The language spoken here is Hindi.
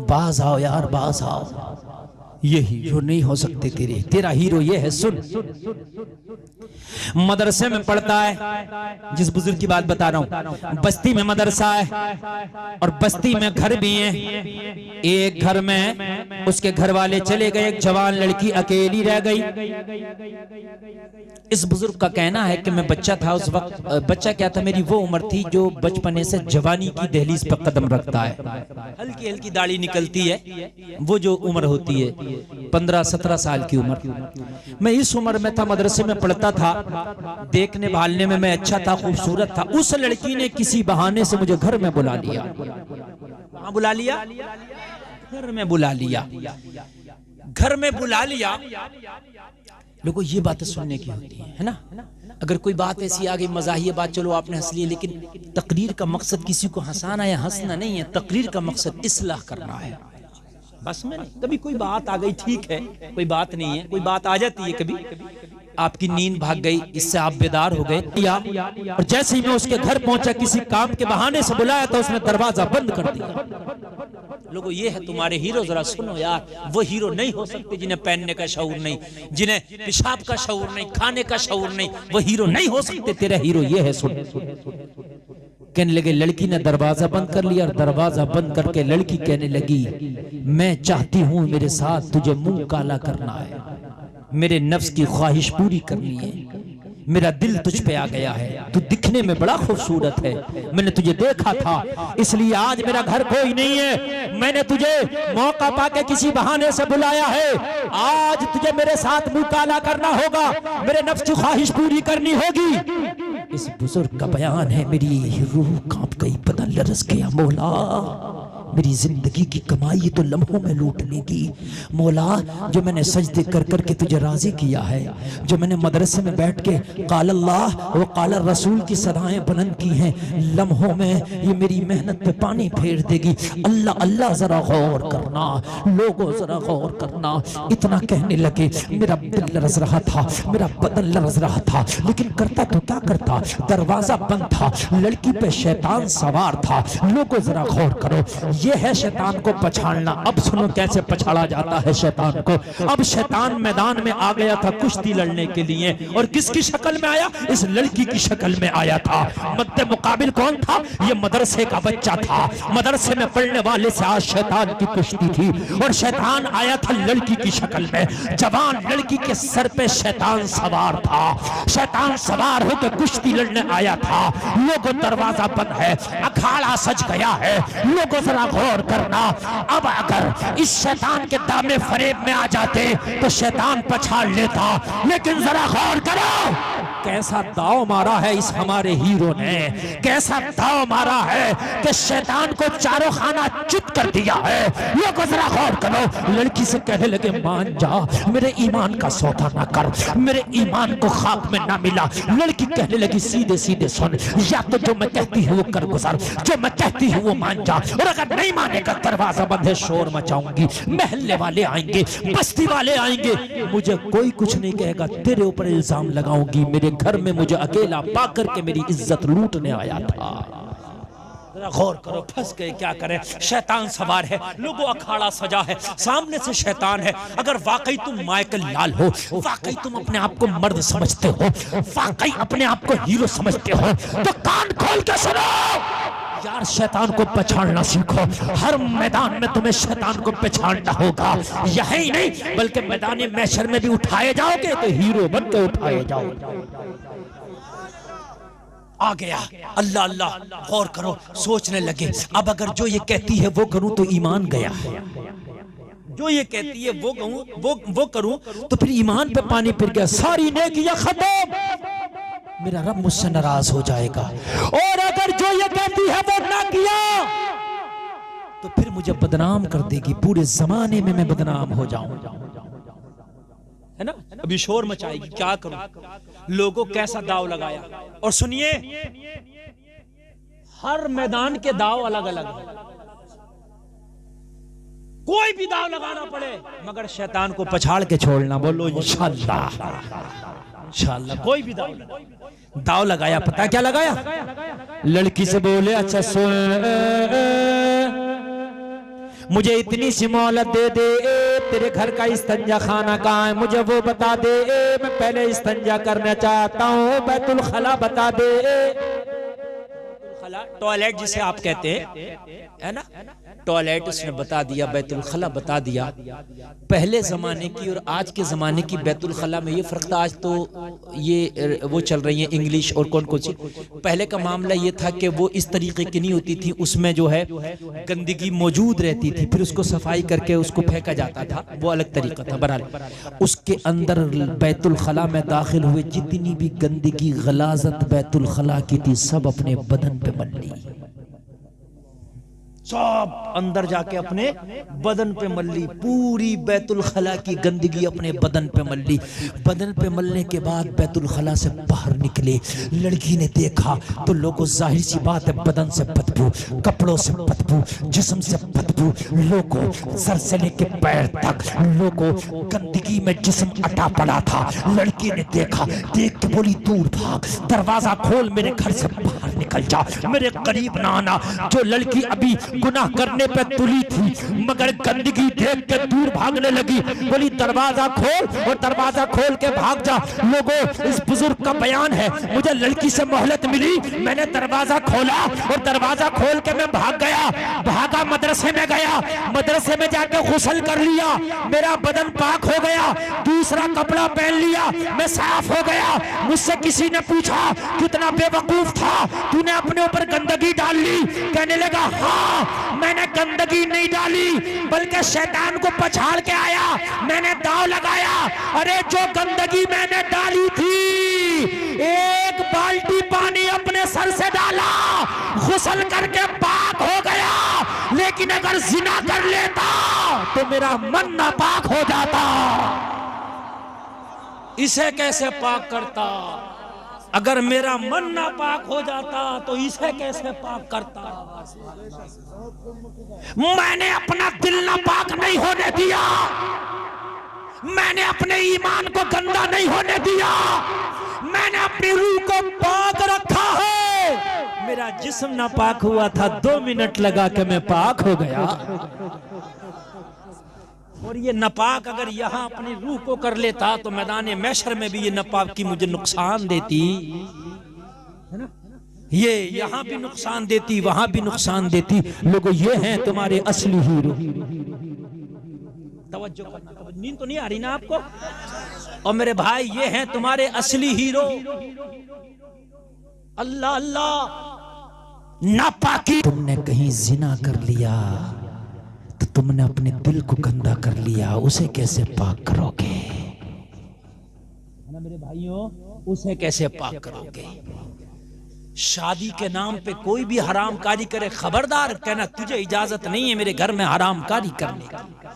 बाज आओ यार, बाज आओ, ये हीरो नहीं हो सकते तेरा हीरो ये है। सुन, मदरसे में पढ़ता है, जिस बुजुर्ग की बात बता रहा हूं, बस्ती में मदरसा है और बस्ती में घर भी है। एक घर में उसके घर वाले चले गए, एक जवान लड़की अकेली रह गई। इस बुजुर्ग का कहना है कि मैं बच्चा था उस वक्त, बच्चा क्या था, मेरी वो उम्र थी जो बचपने से जवानी की दहलीज पर कदम रखता है, हल्की हल्की दाढ़ी निकलती है, वो जो उम्र होती है 15-17 साल की उम्र। मैं इस उम्र में था, मदरसे में पढ़ता था, देखने भालने में मैं अच्छा था, खूबसूरत था। उस लड़की ने किसी बहाने से मुझे घर में बुला लिया। कहाँ बुला लिया? घर में बुला लिया। घर में बुला लिया। लोगों, ये बातें सुनने की होती है ना। अगर कोई बात ऐसी आ गई मजाहिया बात, चलो आपने हंस लिया, लेकिन तकरीर का मकसद किसी को हंसाना या हंसना नहीं है। तकरीर का मकसद इस्लाह करना है, बस में नहीं। कभी कोई बात आ गई, ठीक है, कोई बात नहीं है, कोई बात आ जाती है कभी, आपकी नींद भाग गई, इससे आप बेदार हो गए, और जैसे ही मैं उसके घर पहुंचा, किसी काम के बहाने से बुलाया तो उसने दरवाजा बंद कर दिया। लोगों, ये है तुम्हारे हीरो। जरा सुनो यार, वो हीरो नहीं हो सकते जिन्हें पहनने का शऊर नहीं, जिन्हें पेशाब का शऊर नहीं, खाने का शऊर नहीं, वो हीरो नहीं हो सकते। तेरा हीरो ये है। सुन, कहने लगे, लड़की ने दरवाजा बंद कर लिया, और दरवाजा बंद करके लड़की कहने लगी, मैं चाहती हूं मेरे साथ तुझे मुंह काला करना है, मेरे नफ्स की ख्वाहिश पूरी करनी है, मेरा दिल तुझ पे आ गया है, तू दिखने में बड़ा खूबसूरत है, मैंने तुझे देखा था, इसलिए आज मेरा घर कोई नहीं है, मैंने तुझे मौका पाके किसी बहाने से बुलाया है, आज तुझे मेरे साथ मुंह काला करना होगा, मेरे नफ्स की ख्वाहिश पूरी करनी होगी। इस बुजुर्ग का बयान है, मेरी रूह कांप गई, बदन लरस गया। मौला, मेरी जिंदगी की कमाई तो लम्हों में लूट लेगी। मौला, जो मैंने सजदे कर करके तुझे राजी किया है, जो मैंने मदरसे में बैठ के काल अल्लाह व काल रसूल की सदाएं बुलंद की हैं, लम्हों में ये मेरी मेहनत पे पानी फेर देगी। अल्लाह अल्लाह, जरा गौर करना, लोगों जरा गौर करना। इतना कहने लगे, मेरा दिल लरज रहा था, मेरा बदन लरज रहा था, लेकिन करता तो क्या करता, दरवाजा बंद था, लड़की पे शैतान सवार था। लोगों जरा गौर करो, ये है शैतान को पछाड़ना। अब सुनो कैसे पछाड़ा जाता है शैतान को। अब शैतान मैदान में आ गया था कुश्ती लड़ने के लिए, और किसकी शक्ल में आया? इस लड़की की शक्ल में आया था। मद्दे मुकाबिल कौन था? ये मदरसे का बच्चा था। मदरसे में पढ़ने वाले से आज शैतान की कुश्ती थी, और शैतान आया था लड़की की शक्ल में। जवान लड़की के सर पे शैतान सवार था। शैतान सवार होकर कुश्ती लड़ने आया था। लोगों, दरवाजा बंद है, अखाड़ा सज गया है। लोगों जरा गौर करना, अब अगर इस शैतान के दामने फरेब में आ जाते तो शैतान पछाड़ लेता, लेकिन जरा गौर करो कैसा दाव मारा है इस हमारे हीरो ने, कैसा दाव मारा है कि शैतान को चारों खाना चुप कर दिया है। लोगों जरा गौर करो, लड़की से कहने लगे, मान जा, मेरे ईमान का सौदा ना कर, मेरे ईमान को खाक में ना मिला। लड़की कहने लगी, सीधे सीधे सुन, या तो जो मैं कहती हूँ वो कर गुजर, जो मैं कहती हूँ वो मान जा, और अगर नहीं मानेगा दरवाजा बंद है, शोर मचाऊंगी, मोहल्ले वाले आएंगे, बस्ती वाले आएंगे, मुझे कोई कुछ नहीं कहेगा, तेरे ऊपर इल्जाम लगाऊंगी, मेरे घर में मुझे अकेला पाकर के मेरी इज्जत लूटने आया था। गौर करो, फंस गए, क्या करें, शैतान सवार है। लोगों, अखाड़ा सजा है, सामने से शैतान है। अगर वाकई तुम माइकल लाल हो, वाकई तुम अपने आप को मर्द समझते हो, वाकई अपने आप को हीरो समझते हो, तो कान खोल के सुनो यार, शैतान को पहचानना सीखो। हर मैदान में तुम्हें शैतान को पहचानना होगा। यही नहीं बल्कि मैदान महशर में भी उठाए जाओगे तो हीरो बन के उठाए जाओगे। आ गया, अल्लाह अल्लाह, गौर करो, सोचने लगे, अब अगर जो ये कहती है वो करूं तो ईमान गया है, जो ये कहती है वो करूं तो फिर ईमान पे पानी फिर गया, सारी नेकियां खत्म, मेरा रब मुझसे नाराज हो जाएगा। और अगर जो ये कहती है वो ना किया तो फिर मुझे बदनाम कर देगी, पूरे जमाने में मैं बदनाम हो जाऊं, है ना। अभी शोर मचाएगी, क्या करूं। लोगों, कैसा दाव लगाया। और सुनिए, हर मैदान के दाव अलग अलग है, कोई भी दाव लगाना पड़े मगर शैतान को पछाड़ के छोड़ना। बोलो इंशाअल्लाह, इंशाअल्लाह। कोई भी दाव लगाया, पता क्या लगाया? लड़की से बोले, अच्छा सुन, मुझे इतनी सी मोहलत दे दे, तेरे घर का इस्तंजा खाना कहाँ है मुझे वो बता दे, मैं पहले इस्तंजा करना चाहता हूँ, बैतुल खला बता दे। टॉयलेट जिसे आप कहते हैं है ना, टॉयलेट उसने बता दिया, बैतुल खला बता दिया। पहले जमाने की और आज के जमाने की बैतुल खला में ये फर्क था। आज तो ये वो चल रही है इंग्लिश और कौन कौन सी। पहले का मामला ये था कि वो इस तरीके की नहीं होती थी, उसमें जो है गंदगी मौजूद रहती थी, फिर उसको सफाई करके उसको फेंका जाता था, वो अलग तरीका था। बहरहाल उसके अंदर बैतुल खला में दाखिल हुए, जितनी भी गंदगी गलाजत बैतुल खला की थी सब अपने बदन पे मल ली, सब अंदर जाके अपने बदन पे मल ली, पूरी बैतुल खला की गंदगी अपने बदन पे मल ली। बदन पे मलने के बाद बैतुल खला से बाहर निकले, लड़की ने देखा तो लोगों जाहिर सी बात है बदन से बदबू, कपड़ों से बदबू, जिस्म से बदबू, लोगों सर से लेके पैर तक लोगों गंदगी में जिस्म अटा पड़ा था। लड़की ने देखा, देख के बोली दूर भाग, दरवाजा खोल, मेरे घर से बाहर निकल जा, मेरे करीब ना आना। जो लड़की अभी गुनाह करने पे तुली थी मगर गंदगी देख के दूर भागने लगी, बोली दरवाजा खोल, और दरवाजा खोल के भाग जा। लोगों इस बुजुर्ग का बयान है, मुझे लड़की से मोहलत मिली, मैंने दरवाजा खोला और दरवाजा खोल के मैं भाग गया, भागा मदरसे में गया, मदरसे में जाके गुस्ल कर लिया, मेरा बदन पाक हो गया, दूसरा कपड़ा पहन लिया, मैं साफ हो गया। मुझसे किसी ने पूछा कितना बेवकूफ था, तूने अपने ऊपर गंदगी डाल ली? कहने लगा हाँ, मैंने गंदगी नहीं डाली बल्कि शैतान को पछाड़ के आया, मैंने दांव लगाया। अरे जो गंदगी मैंने डाली थी, एक बाल्टी पानी अपने सर से डाला, गुस्ल करके पाक हो गया, लेकिन अगर जिना कर लेता तो मेरा मन नापाक हो जाता। इसे कैसे पाक करता? अगर मेरा मन नापाक हो जाता तो इसे कैसे पाक करता? मैंने अपना दिल नापाक नहीं होने दिया, मैंने अपने ईमान को गंदा नहीं होने दिया, मैंने अपनी रूह को पाक रखा है। मेरा जिस्म नापाक हुआ था, 2 मिनट लगा के मैं पाक हो गया। और ये नापाक अगर यहाँ अपनी रूह को कर लेता तो मैदान मैशर में भी ये नापाक की मुझे नुकसान देती है ना, ये यहाँ भी नुकसान देती, वहां भी नुकसान देती। लोगों ये हैं तुम्हारे असली हीरो। तवज्जो करना, नींद तो नहीं आ रही ना आपको? और मेरे भाई ये हैं तुम्हारे असली हीरो। अल्लाह अल्लाह। नापाकी, तुमने कहीं जिना कर लिया तो तुमने अपने दिल को गंदा कर लिया, उसे कैसे पाक करोगे? मेरे भाइयों, उसे कैसे पाक करोगे? शादी के नाम पे कोई भी हराम कारी करे, खबरदार कहना तुझे इजाजत नहीं है मेरे घर में हराम कारी करने की।